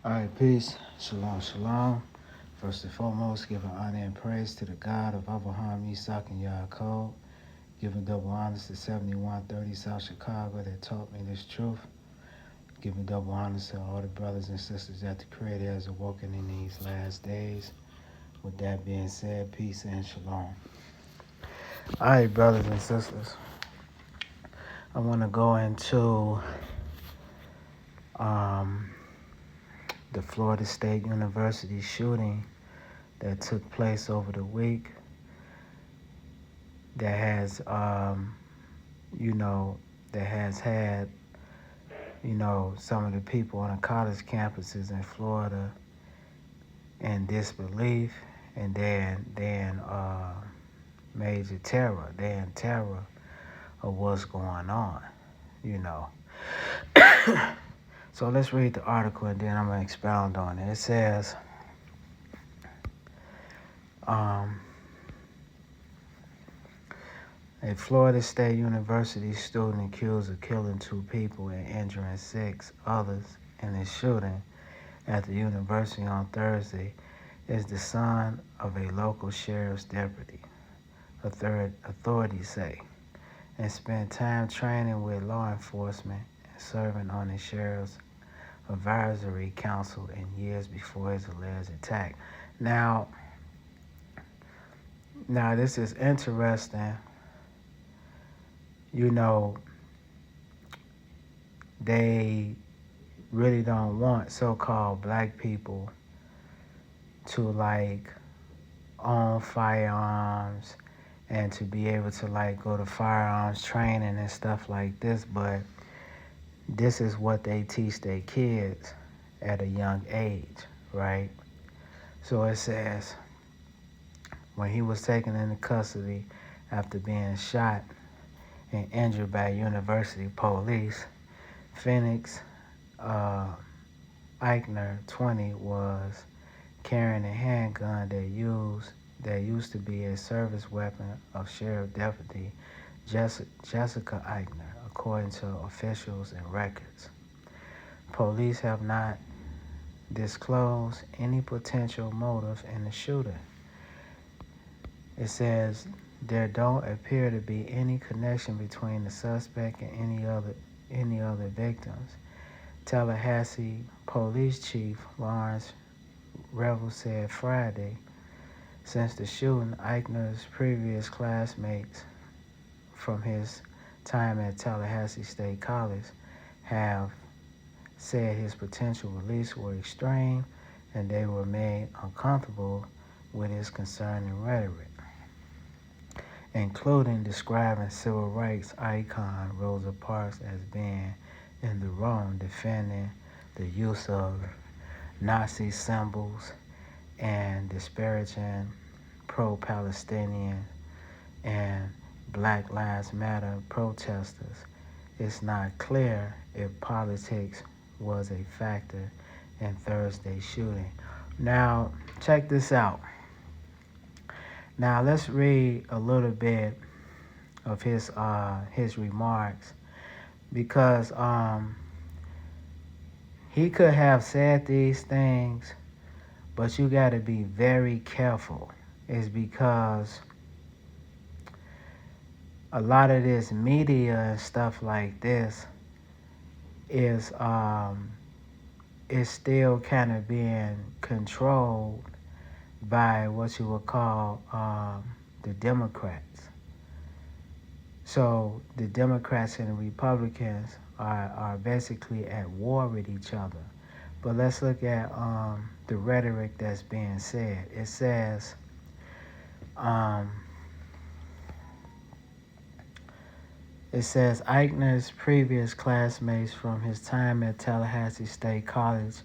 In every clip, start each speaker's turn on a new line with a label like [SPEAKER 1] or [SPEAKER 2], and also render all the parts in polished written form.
[SPEAKER 1] All right, peace. Shalom, shalom. First and foremost, giving honor and praise to the God of Abraham, Isaac, and Yaakov. Giving double honors to 7130 South Chicago that taught me this truth. Giving double honors to all the brothers and sisters that the Creator has awoken in these last days. With that being said, peace and shalom. All right, brothers and sisters. I want to go into um, the Florida State University shooting that took place over the week that has, that has had, some of the people on the college campuses in Florida in disbelief, and then major terror. They're in terror of what's going on, you know. So let's read the article and then I'm gonna expound on it. It says, a Florida State University student accused of killing 2 people and injuring 6 others in a shooting at the university on Thursday is the son of a local sheriff's deputy, authorities say, and spent time training with law enforcement and serving on the sheriff's advisory council in years before his alleged attack. Now this is interesting. They really don't want so-called black people to own firearms and to be able to go to firearms training and stuff like this, but this is what they teach their kids at a young age, right? So it says, when he was taken into custody after being shot and injured by university police, Phoenix Ikner, 20, was carrying a handgun that used to be a service weapon of Sheriff Deputy Jessica Ikner, according to officials and records. Police have not disclosed any potential motive in the shooting. It says there don't appear to be any connection between the suspect and any other victims. Tallahassee Police Chief Lawrence Revel said Friday, since the shooting, Ikner's previous classmates from his time at Tallahassee State College have said his potential release were extreme and they were made uncomfortable with his concerning rhetoric, including describing civil rights icon Rosa Parks as being in the wrong, defending the use of Nazi symbols and disparaging pro-Palestinian and Black Lives Matter protesters. It's not clear if politics was a factor in Thursday's shooting. Now, check this out. Now, let's read a little bit of his remarks, because he could have said these things, but you got to be very careful. It's because a lot of this media and stuff like this is still kind of being controlled by what you would call the Democrats. So the Democrats and the Republicans are basically at war with each other. But let's look at the rhetoric that's being said. It says, Eichner's previous classmates from his time at Tallahassee State College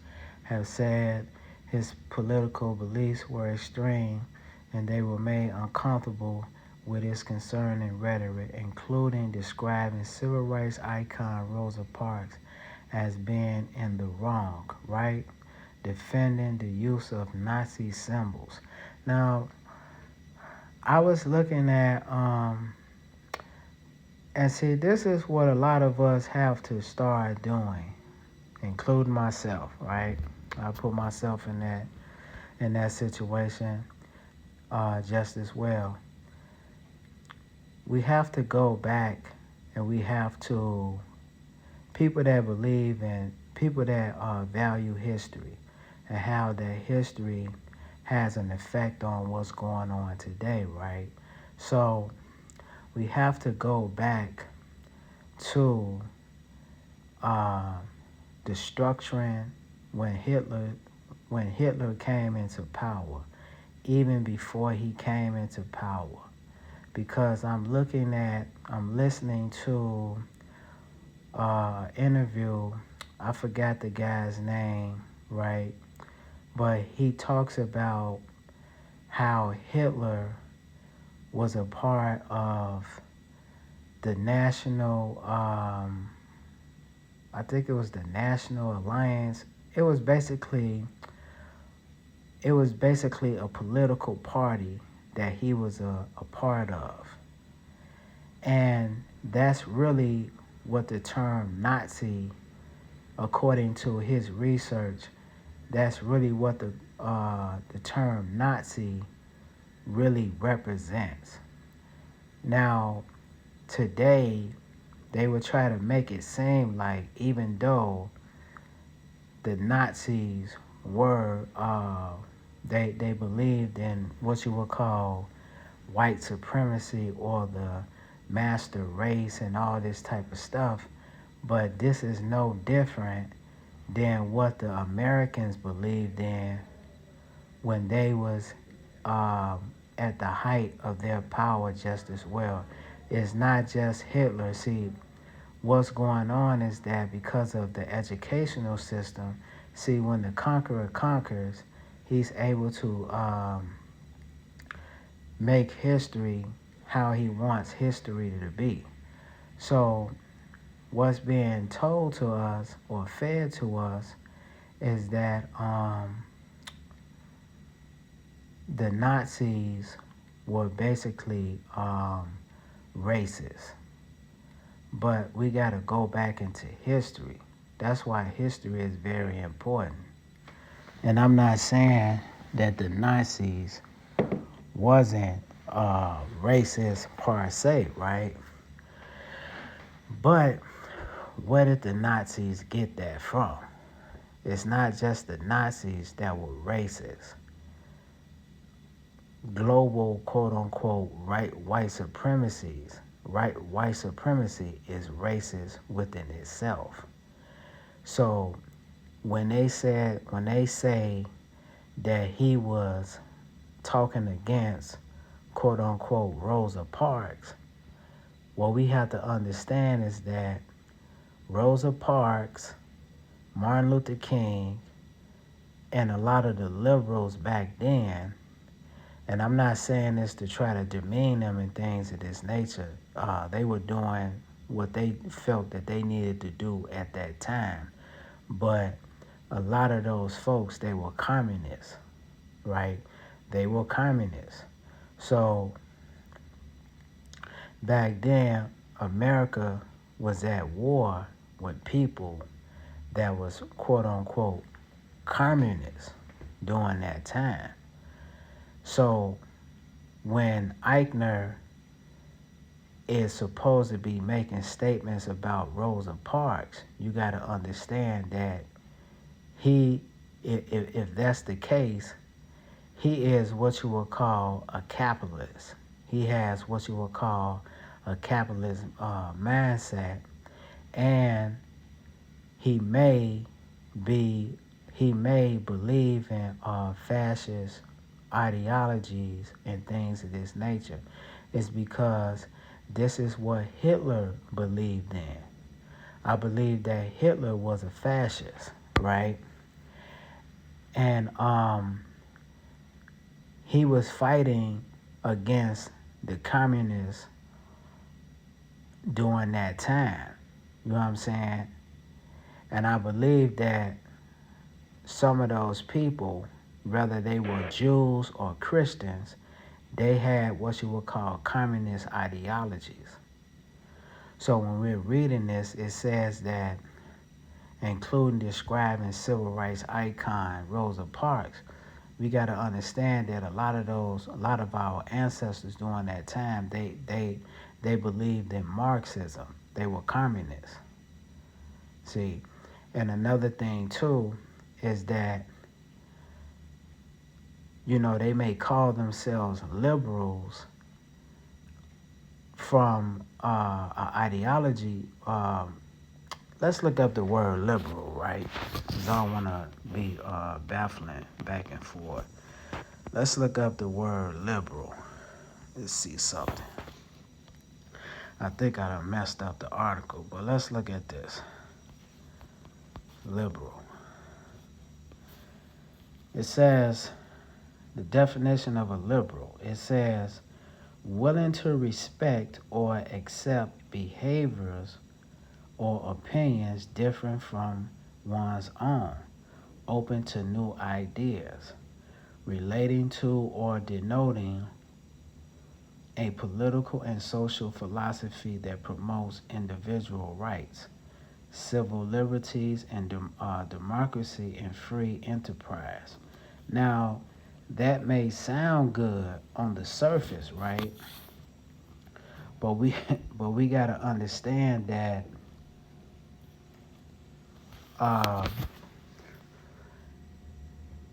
[SPEAKER 1] have said his political beliefs were extreme and they were made uncomfortable with his concerning rhetoric, including describing civil rights icon Rosa Parks as being in the wrong, right? Defending the use of Nazi symbols. Now, I was looking at, and see, this is what a lot of us have to start doing, including myself, right? I put myself in that situation just as well. We have to go back and we have to people that believe in people that value history and how that history has an effect on what's going on today, right? So we have to go back to uh, the structuring when Hitler came into power, even before he came into power, because I'm listening to interview. I forgot the guy's name, right? But he talks about how Hitler was a part of the national, I think it was the National Alliance. It was basically, it was basically a political party that he was a part of. And that's really what the term Nazi, according to his research, that's really what the term Nazi really represents. Now, today, they would try to make it seem like even though the Nazis were, they believed in what you would call white supremacy or the master race and all this type of stuff, but this is no different than what the Americans believed in when they was at the height of their power just as well. It's not just Hitler. See, what's going on is that because of the educational system, see, when the conqueror conquers, he's able to make history how he wants history to be. So what's being told to us or fed to us is that the Nazis were basically racist. But we got to go back into history. That's why history is very important. And I'm not saying that the Nazis wasn't racist per se, right? But where did the Nazis get that from? It's not just the Nazis that were racist. Global quote unquote white supremacy is racist within itself. So when they say that he was talking against quote unquote Rosa Parks, what we have to understand is that Rosa Parks, Martin Luther King, and a lot of the liberals back then, and I'm not saying this to try to demean them and things of this nature, they were doing what they felt that they needed to do at that time. But a lot of those folks, they were communists, right? They were communists. So back then, America was at war with people that was quote unquote communists during that time. So when Ikner is supposed to be making statements about Rosa Parks, you got to understand that if that's the case, he is what you would call a capitalist. He has what you would call a capitalist mindset, and he may be he may believe in fascist ideologies and things of this nature. It's because this is what Hitler believed in. I believe that Hitler was a fascist, right? And he was fighting against the communists during that time. You know what I'm saying? And I believe that some of those people, whether they were Jews or Christians, they had what you would call communist ideologies. So when we're reading this, it says that including describing civil rights icon Rosa Parks. We got to understand that a lot of our ancestors during that time, they believed in Marxism. They were communists. See, and another thing too is that they may call themselves liberals from an ideology. Let's look up the word liberal, right? Because I don't want to be baffling back and forth. Let's look up the word liberal. Let's see something. I think I done messed up the article, but let's look at this. Liberal. It says, the definition of a liberal, it says, willing to respect or accept behaviors or opinions different from one's own, open to new ideas, relating to or denoting a political and social philosophy that promotes individual rights, civil liberties, and democracy and free enterprise. Now, that may sound good on the surface, right? But we but we gotta understand that uh,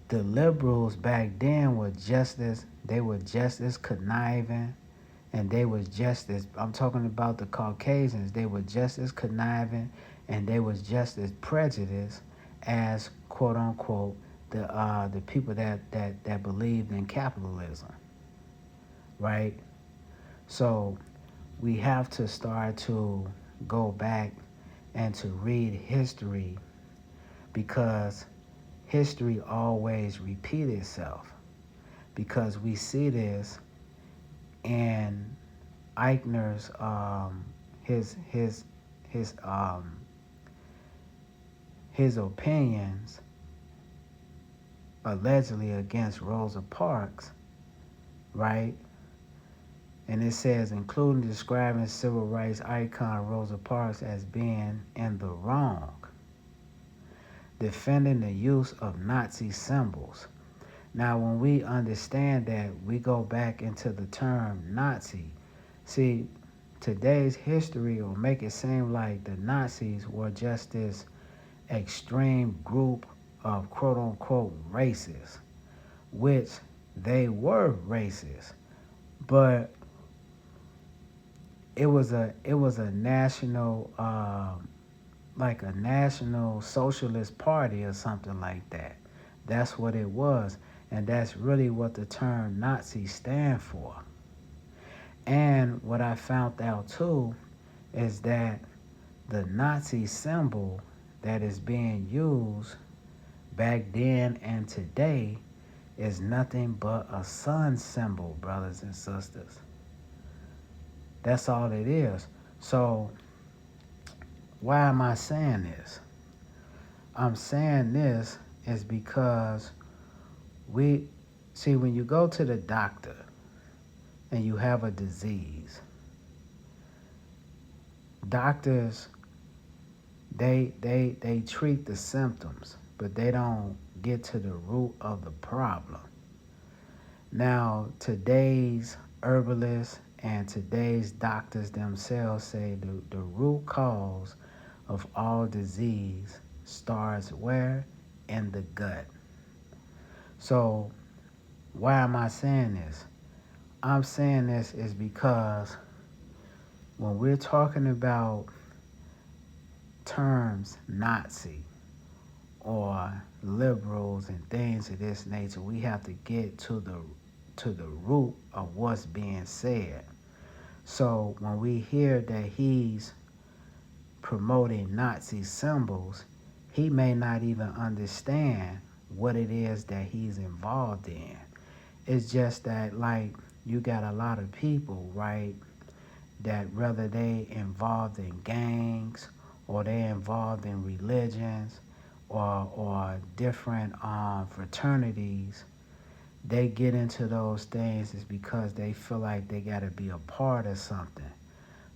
[SPEAKER 1] the liberals back then were just as conniving, and they was just as, I'm talking about the Caucasians, they were just as conniving, and they was just as prejudiced as quote unquote the people that believed in capitalism, right? So we have to start to go back and to read history, because history always repeats itself, because we see this in Ikner's his his his um his opinions allegedly against Rosa Parks, right? And it says, including describing civil rights icon Rosa Parks as being in the wrong, defending the use of Nazi symbols. Now, when we understand that, we go back into the term Nazi. See, today's history will make it seem like the Nazis were just this extreme group of quote unquote racists, which they were racist, but it was a national like a national socialist party or something like that. That's what it was, and that's really what the term Nazi stand for. And what I found out too is that the Nazi symbol that is being used back then and today is nothing but a sun symbol, brothers and sisters. That's all it is. So why am I saying this? I'm saying this is because we see, when you go to the doctor and you have a disease, doctors they treat the symptoms, but they don't get to the root of the problem. Now, today's herbalists and today's doctors themselves say the root cause of all disease starts where? In the gut. So why am I saying this? I'm saying this is because when we're talking about terms Nazi or liberals and things of this nature, we have to get to the root of what's being said. So when we hear that he's promoting Nazi symbols, he may not even understand what it is that he's involved in. It's just that, like, you got a lot of people, right, that whether they involved in gangs or they involved in religions or different fraternities, they get into those things is because they feel like they got to be a part of something,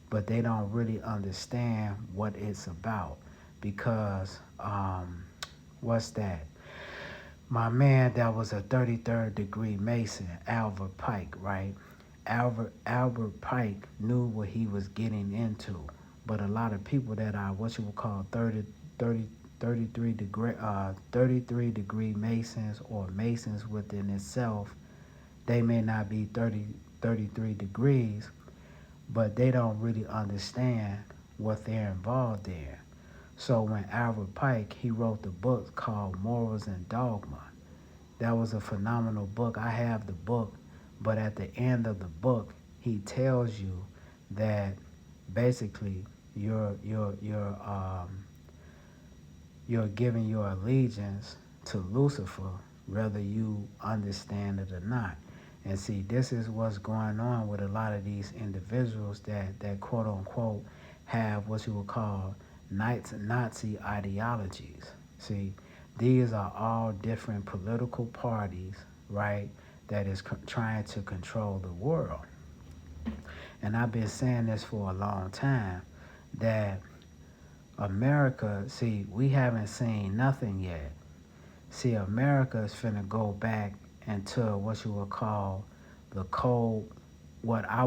[SPEAKER 1] but they don't really understand what it's about. because what's that? My man that was a 33rd degree Mason, Albert Pike, right? Albert Pike knew what he was getting into, but a lot of people that are what you would call 30, 33 degree Masons or Masons within itself, they may not be 33 degrees, but they don't really understand what they're involved in. So when Albert Pike, he wrote the book called Morals and Dogma. That was a phenomenal book. I have the book, but at the end of the book, he tells you that basically you're giving your allegiance to Lucifer, whether you understand it or not. And see, this is what's going on with a lot of these individuals that quote unquote have what you would call Nazi ideologies. See, these are all different political parties, right, that is trying to control the world. And I've been saying this for a long time that America, see, we haven't seen nothing yet. See, America is finna go back into what you would call the cold. What I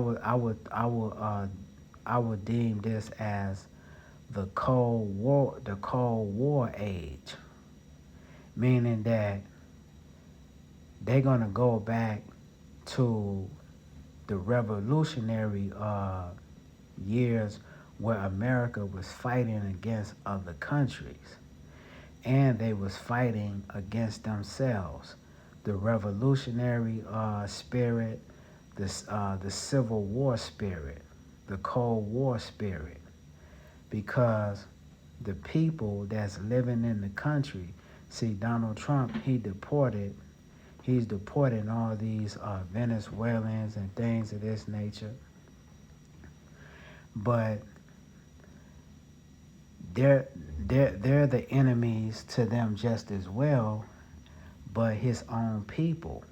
[SPEAKER 1] would deem this as the Cold War age, meaning that they're gonna go back to the revolutionary years where America was fighting against other countries, and they was fighting against themselves. The revolutionary spirit, the Civil War spirit, the Cold War spirit, because the people that's living in the country, see, Donald Trump, he's deporting all these Venezuelans and things of this nature, but they're they're the enemies to them just as well, but his own people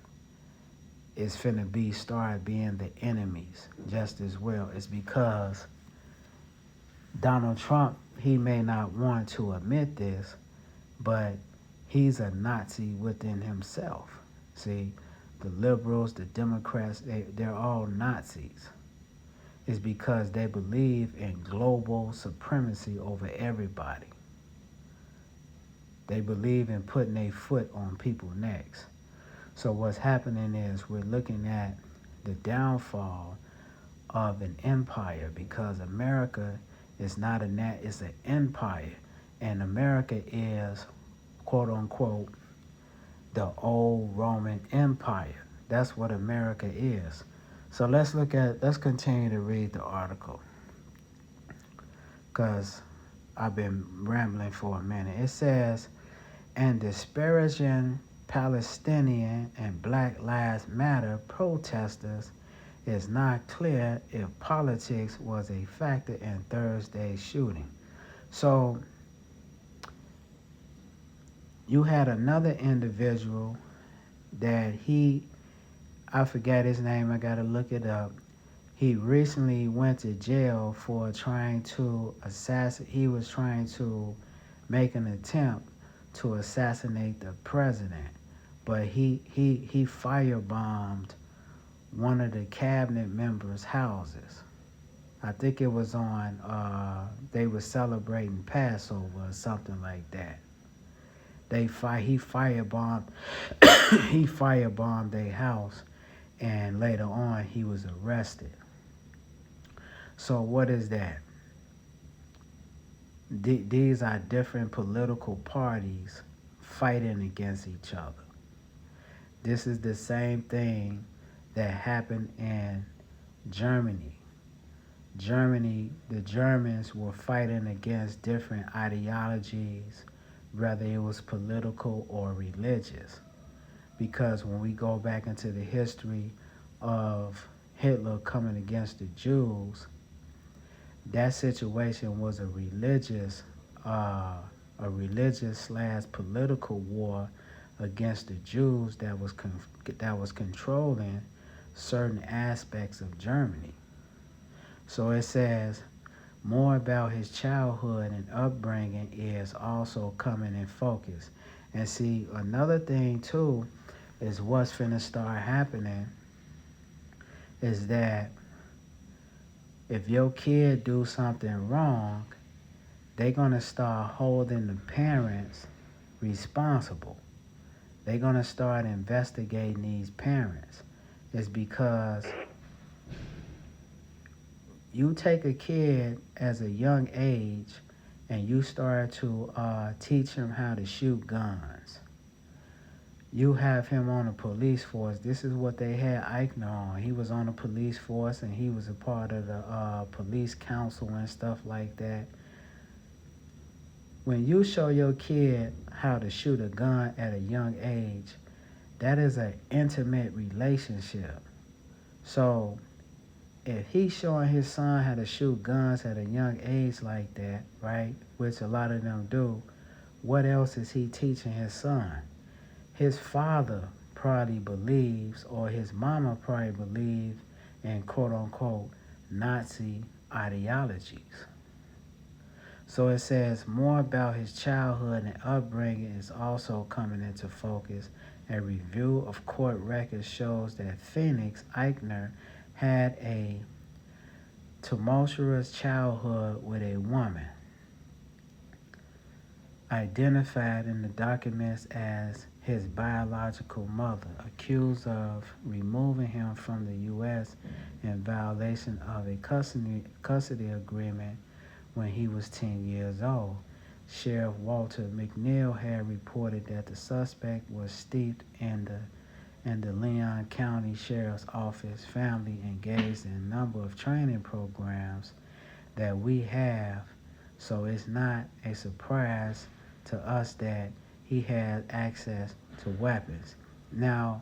[SPEAKER 1] is finna start being the enemies just as well. It's because Donald Trump, he may not want to admit this, but he's a Nazi within himself. See, the liberals, the Democrats, they're all Nazis. It's because they believe in global supremacy over everybody. They believe in putting a foot on people's necks. So what's happening is we're looking at the downfall of an empire, because America is not it's an empire, and America is quote unquote the old Roman Empire. That's what America is. So let's continue to read the article, because I've been rambling for a minute. It says, and disparaging Palestinian and Black Lives Matter protesters, it's not clear if politics was a factor in Thursday's shooting. So you had another individual that I forgot his name, I gotta look it up. He recently went to jail for trying to he was trying to make an attempt to assassinate the president, but he firebombed one of the cabinet members' houses. I think it was on they were celebrating Passover or something like that. He firebombed he firebombed their house, and later on he was arrested. So what is that? These are different political parties fighting against each other. This is the same thing that happened in Germany. The Germans were fighting against different ideologies, whether it was political or religious. Because when we go back into the history of Hitler coming against the Jews, that situation was a religious / political war against the Jews that was controlling certain aspects of Germany. So it says, More about his childhood and upbringing is also coming in focus. And see, another thing too is what's finna start happening is that if your kid do something wrong, they gonna start holding the parents responsible. They gonna start investigating these parents. It's because you take a kid as a young age and you start to teach him how to shoot guns. You have him on a police force. This is what they had Ikner on. He was on a police force and he was a part of the police council and stuff like that. When you show your kid how to shoot a gun at a young age, that is an intimate relationship. So if he's showing his son how to shoot guns at a young age like that, right, which a lot of them do, what else is he teaching his son? His father probably believes, or his mama probably believes in quote unquote Nazi ideologies. So it says more about his childhood and upbringing is also coming into focus. A review of court records shows that Phoenix Ikner had a tumultuous childhood with a woman identified in the documents as his biological mother, accused of removing him from the U.S. in violation of a custody agreement when he was 10 years old. Sheriff Walter McNeil had reported that the suspect was steeped in the Leon County Sheriff's Office family engaged in a number of training programs that we have, so it's not a surprise to us that he had access to weapons. Now,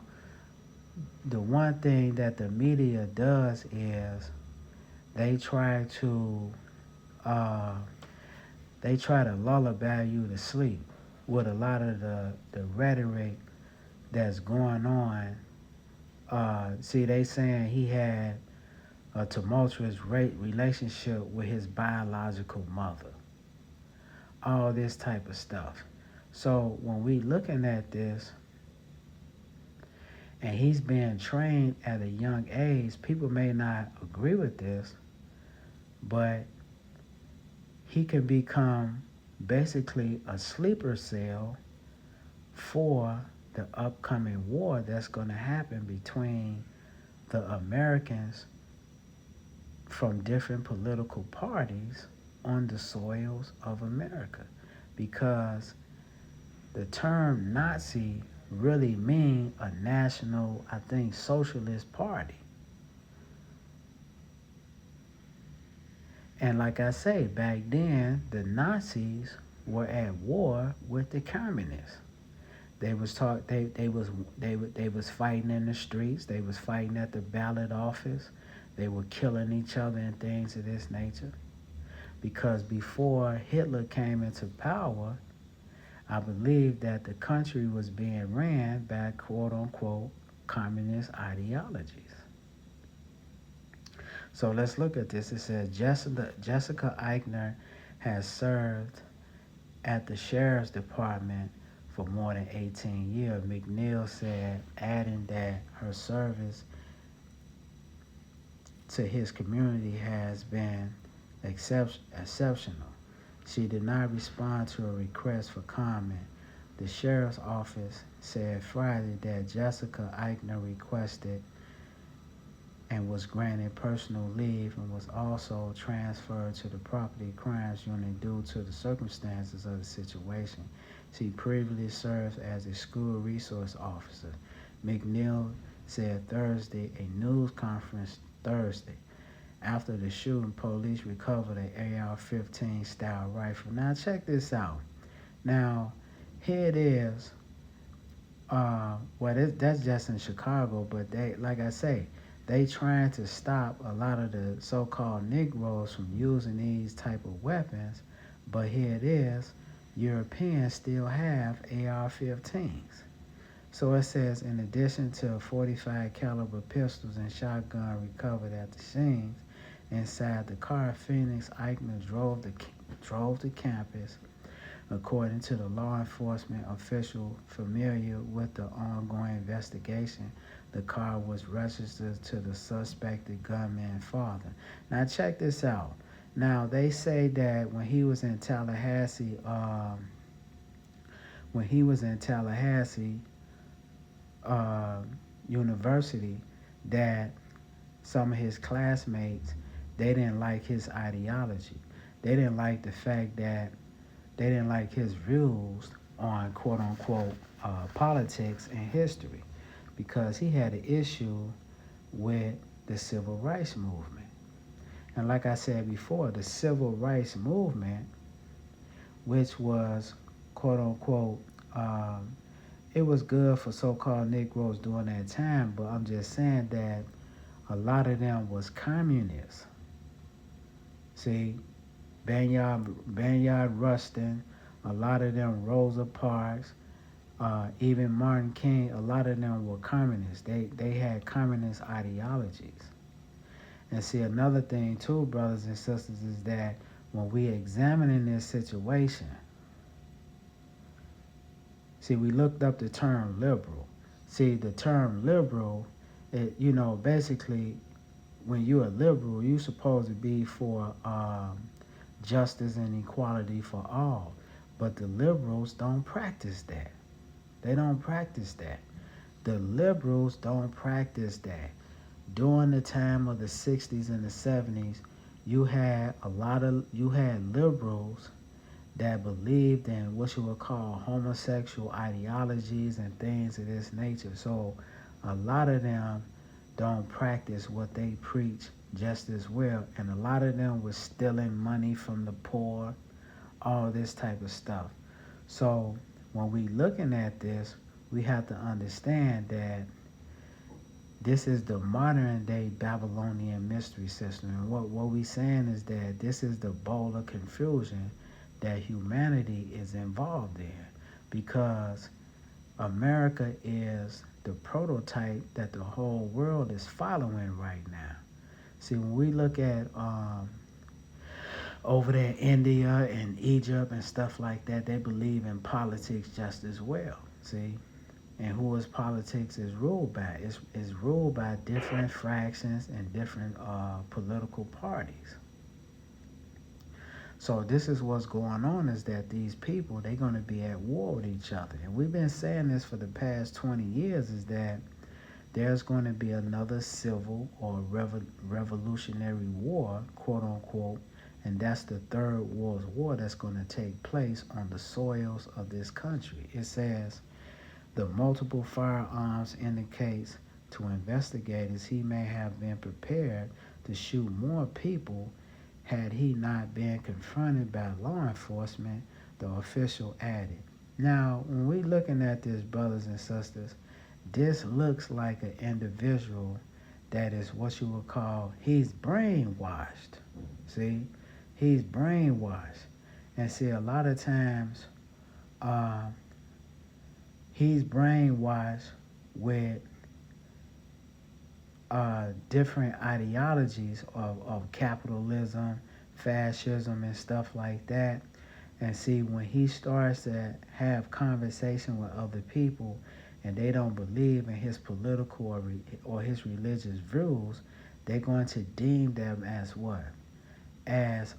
[SPEAKER 1] the one thing that the media does is they try to uh, lullaby you to sleep with a lot of the rhetoric that's going on. See, they saying he had a tumultuous relationship with his biological mother. All this type of stuff. So when we looking at this, and he's being trained at a young age, people may not agree with this, but he can become basically a sleeper cell for the upcoming war that's going to happen between the Americans from different political parties on the soils of America. Because the term Nazi really mean a national, I think, socialist party. And like I say, back then, the Nazis were at war with the communists. They was they was fighting in the streets. They was fighting at the ballot office. They were killing each other and things of this nature. Because before Hitler came into power, I believe that the country was being ran by quote unquote communist ideologies. So let's look at this. It says Jessica Ikner has served at the sheriff's department for more than 18 years. McNeil said, adding that her service to his community has been exceptional. She did not respond to a request for comment. The sheriff's office said Friday that Jessica Ikner requested and was granted personal leave and was also transferred to the property crimes unit due to the circumstances of the situation. She previously served as a school resource officer. McNeil said Thursday, a news conference Thursday. After the shooting, police recovered an AR-15 style rifle. Now check this out. Now, here it is. That's just in Chicago, but they, like I say, they trying to stop a lot of the so-called Negroes from using these type of weapons. But here it is, Europeans still have AR-15s. So it says, in addition to 45 caliber pistols and shotgun recovered at the scenes, Inside the car, Phoenix Ikner drove to campus. According to the law enforcement official familiar with the ongoing investigation, the car was registered to the suspected gunman's father. Now check this out. Now they say that when he was in Tallahassee uh, University, that some of his classmates, they didn't like his ideology. They didn't like the fact that they didn't like his views on quote unquote politics and history, because he had an issue with the civil rights movement. And like I said before, the civil rights movement, which was quote unquote, it was good for so-called Negroes during that time, but I'm just saying that a lot of them was communists. See, Banyard Rustin, a lot of them Rosa Parks, even Martin King, a lot of them were communists. They had communist ideologies. And see, another thing too, brothers and sisters, is that when we examining this situation, see, we looked up the term liberal. See, the term liberal, basically, when you're a liberal, you're supposed to be for justice and equality for all. But the liberals don't practice that. They don't practice that. The liberals don't practice that. During the time of the 60s and the 70s, you had liberals that believed in what you would call homosexual ideologies and things of this nature. So a lot of them don't practice what they preach just as well. And a lot of them was stealing money from the poor, all this type of stuff. So when we looking at this, we have to understand that this is the modern day Babylonian mystery system. And what we saying is that this is the bowl of confusion that humanity is involved in, because America is the prototype that the whole world is following right now. See, when we look at over there in India and Egypt and stuff like that, they believe in politics just as well. See, and who is politics is ruled by? Is ruled by different fractions and different political parties. So this is what's going on, is that these people, they're going to be at war with each other. And we've been saying this for the past 20 years, is that there's going to be another civil or revolutionary war, quote unquote, and that's the Third World War that's going to take place on the soils of this country. It says the multiple firearms indicates to investigators he may have been prepared to shoot more people had he not been confronted by law enforcement, the official added. Now, when we looking at this, brothers and sisters, this looks like an individual that is what you would call, he's brainwashed. See, he's brainwashed. And see, a lot of times, he's brainwashed with different ideologies of capitalism, fascism, and stuff like that. And see, when he starts to have conversation with other people and they don't believe in his political or his religious views, they're going to deem them as what? As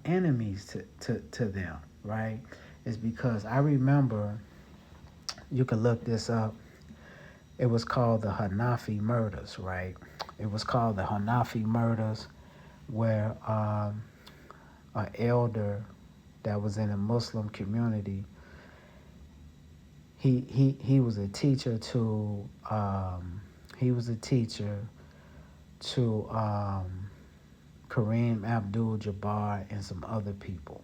[SPEAKER 1] enemies to them, right? It's because I remember, you can look this up, it was called the Hanafi murders, right? It was called the Hanafi murders, where an elder that was in a Muslim community, he was a teacher to Kareem Abdul-Jabbar and some other people.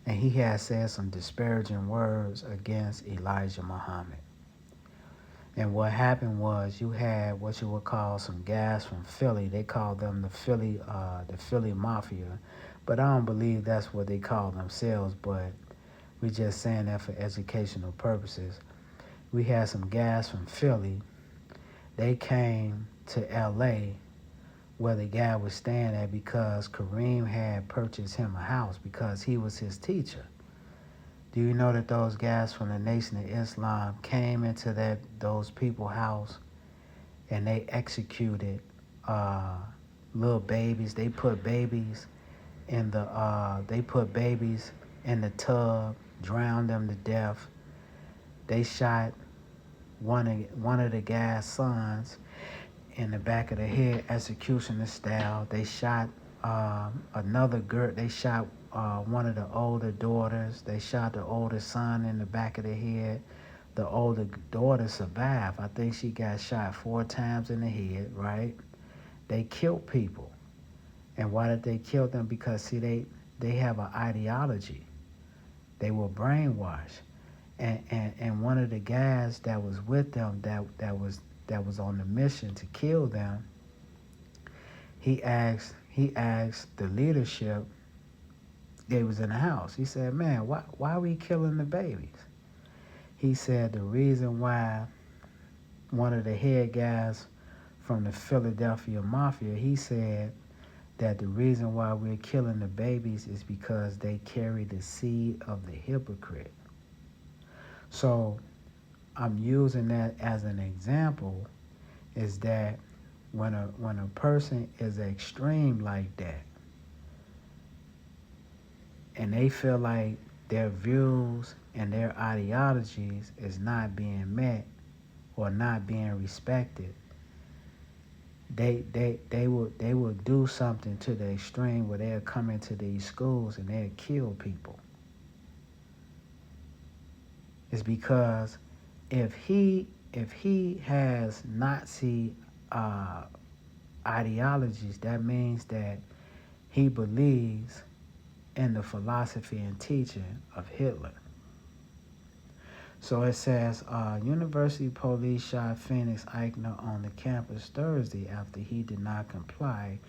[SPEAKER 1] And he had said some disparaging words against Elijah Muhammad. And what happened was, you had what you would call some guys from Philly. They called them the Philly Mafia. But I don't believe that's what they call themselves, but we're just saying that for educational purposes. We had some guys from Philly. They came to LA where the guy was staying at because Kareem had purchased him a house because he was his teacher. Do you know that those guys from the Nation of Islam came into those people's house and they executed uh, little babies? They put babies in the tub, drowned them to death. They shot one of the guy's sons in the back of the head, executioner style. They shot another girl. They shot one of the older daughters. They shot the older son in the back of the head. The older daughter survived. I think she got shot 4 times in the head, right? They killed people. And why did they kill them? Because, see, they have an ideology. They were brainwashed. And one of the guys that was with them that was on the mission to kill them, he asked the leadership. They was in the house. He said, "Man, why are we killing the babies?" He said the reason why, one of the head guys from the Philadelphia Mafia, he said that the reason why we're killing the babies is because they carry the seed of the hypocrite. So I'm using that as an example, is that when a person is extreme like that and they feel like their views and their ideologies is not being met or not being respected, they will do something to the extreme where they'll come into these schools and they'll kill people. It's because if he has Nazi uh, ideologies, that means that he believes in the philosophy and teaching of Hitler. So it says, University police shot Phoenix Ikner on the campus Thursday after he did not comply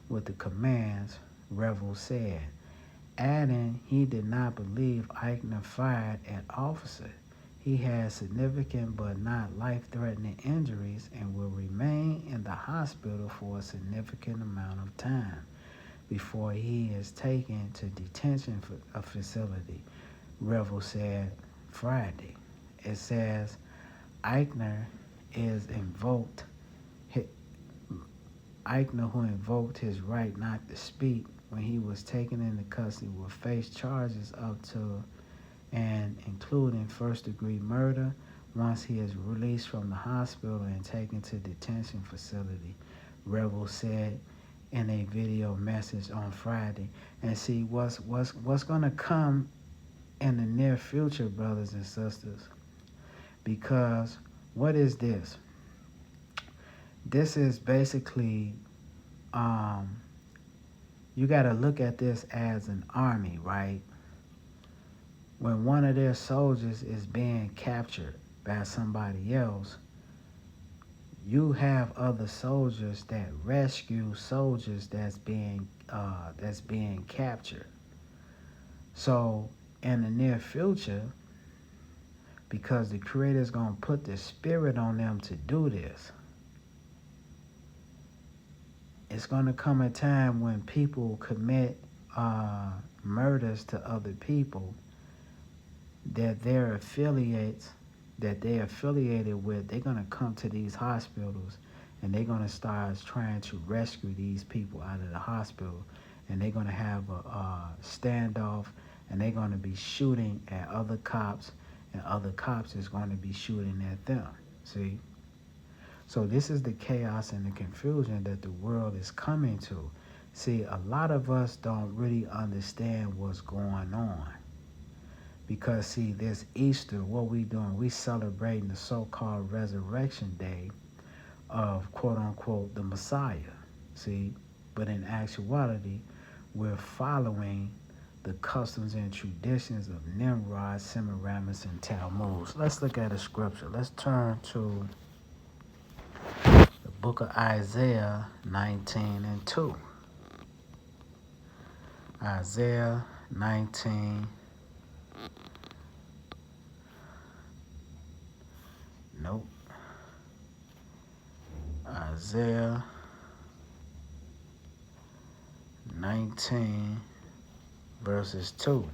[SPEAKER 1] with the commands, Revel said, adding he did not believe Ikner fired at officer. He has significant but not life-threatening injuries and will remain in the hospital for a significant amount of time before he is taken to detention facility, Revel said Friday. It says Ikner is invoked. Ikner, who invoked his right not to speak when he was taken into custody, will face charges up to and including first-degree murder once he is released from the hospital and taken to detention facility, Revel said in a video message on Friday. And see, what's going to come in the near future, brothers and sisters, because what is this? This is basically, you got to look at this as an army, right? When one of their soldiers is being captured by somebody else, you have other soldiers that rescue soldiers that's being captured. So in the near future, because the Creator is going to put the spirit on them to do this, it's going to come a time when people commit murders to other people that they're affiliated with. They're going to come to these hospitals and they're going to start trying to rescue these people out of the hospital, and they're going to have a standoff, and they're going to be shooting at other cops, and other cops is going to be shooting at them. See? So this is the chaos and the confusion that the world is coming to. See, a lot of us don't really understand what's going on. Because, see, this Easter, what we doing? We celebrating the so-called resurrection day of, quote-unquote, the Messiah. See? But in actuality, we're following the customs and traditions of Nimrod, Semiramis, and Tammuz. Let's look at a scripture. Let's turn to the book of Isaiah 19:2. Isaiah 19. Nope. Isaiah 19, verses 2.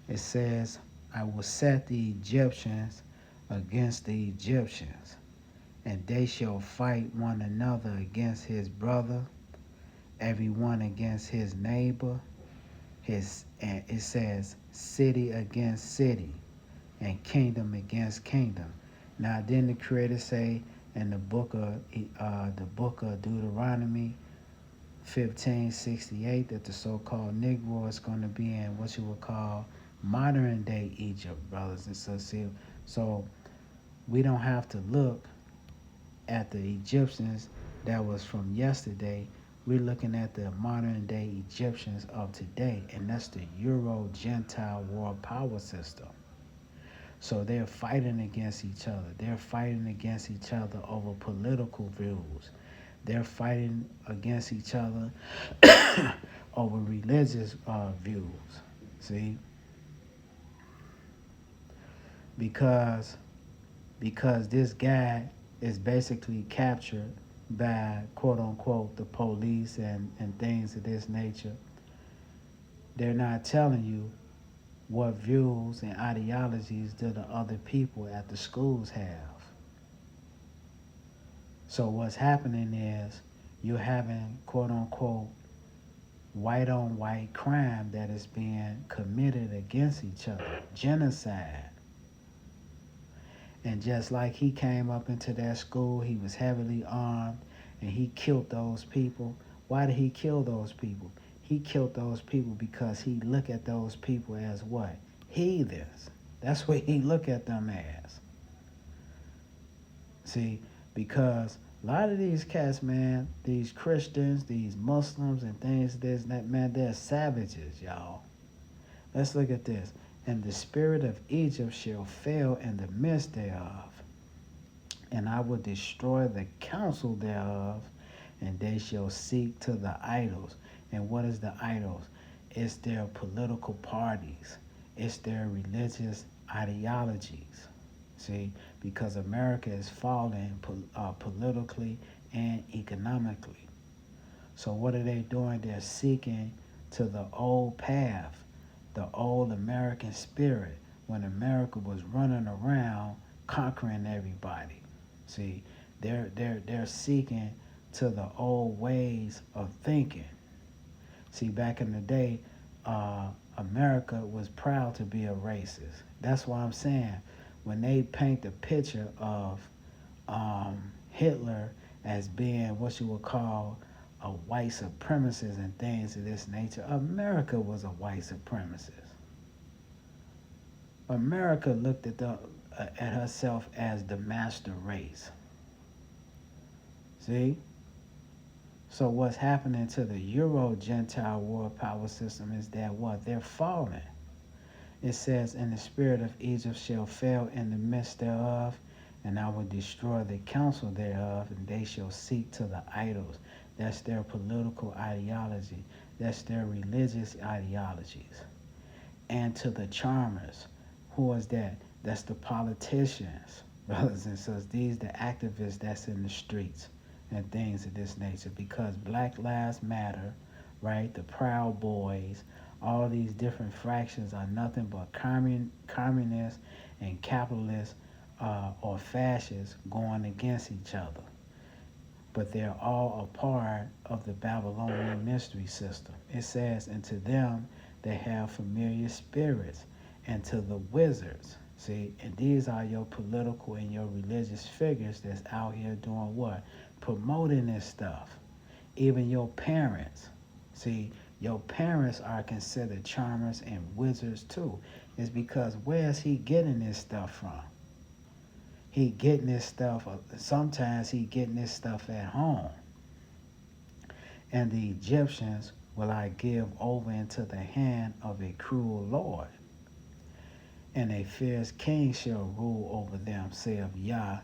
[SPEAKER 1] It says, I will set the Egyptians against the Egyptians, and they shall fight one another against his brother, every one against his neighbor. And it says, city against city, and kingdom against kingdom. Now, didn't the Creator say in the book of Deuteronomy 15:68 that the so-called Negro is going to be in what you would call modern day Egypt, brothers and sisters? So we don't have to look at the Egyptians that was from yesterday. We're looking at the modern day Egyptians of today, and that's the Euro Gentile world power system. So they're fighting against each other. They're fighting against each other over political views. They're fighting against each other over religious views. See, because this guy is basically captured by quote unquote the police and things of this nature. They're not telling you what views and ideologies do the other people at the schools have. So what's happening is you're having quote unquote white on white crime that is being committed against each other, genocide. And just like he came up into that school, he was heavily armed and he killed those people. Why did he kill those people? He killed those people because he looked at those people as what? Heathens. That's what he looked at them as. See, because a lot of these cats, man, these Christians, these Muslims and things, this and that, man, they're savages, y'all. Let's look at this. And the spirit of Egypt shall fail in the midst thereof, and I will destroy the counsel thereof, and they shall seek to the idols. And what is the idols? It's their political parties. It's their religious ideologies. See, because America is falling politically and economically. So what are they doing? They're seeking to the old path, the old American spirit, when America was running around conquering everybody. See, they're seeking to the old ways of thinking. See, back in the day, America was proud to be a racist. That's why I'm saying when they paint the picture of Hitler as being what you would call a white supremacist and things of this nature, America was a white supremacist. America looked at herself as the master race. See? So what's happening to the Euro Gentile world power system is that what? They're falling. It says, and the spirit of Egypt shall fail in the midst thereof, and I will destroy the counsel thereof, and they shall seek to the idols. That's their political ideology. That's their religious ideologies. And to the charmers. Who is that? That's the politicians, brothers and sisters. These the activists that's in the streets and things of this nature. Because Black Lives Matter, right? The Proud Boys, all these different fractions are nothing but communists and capitalists or fascists going against each other. But they're all a part of the Babylonian mystery system. It says, and to them they have familiar spirits, and to the wizards. See, and these are your political and your religious figures that's out here doing what? Promoting this stuff. Even your parents. See, your parents are considered charmers and wizards too. It's because where's he getting this stuff from? He getting this stuff, sometimes he getting this stuff at home. And the Egyptians will I give over into the hand of a cruel Lord. And a fierce king shall rule over them, saith Yah,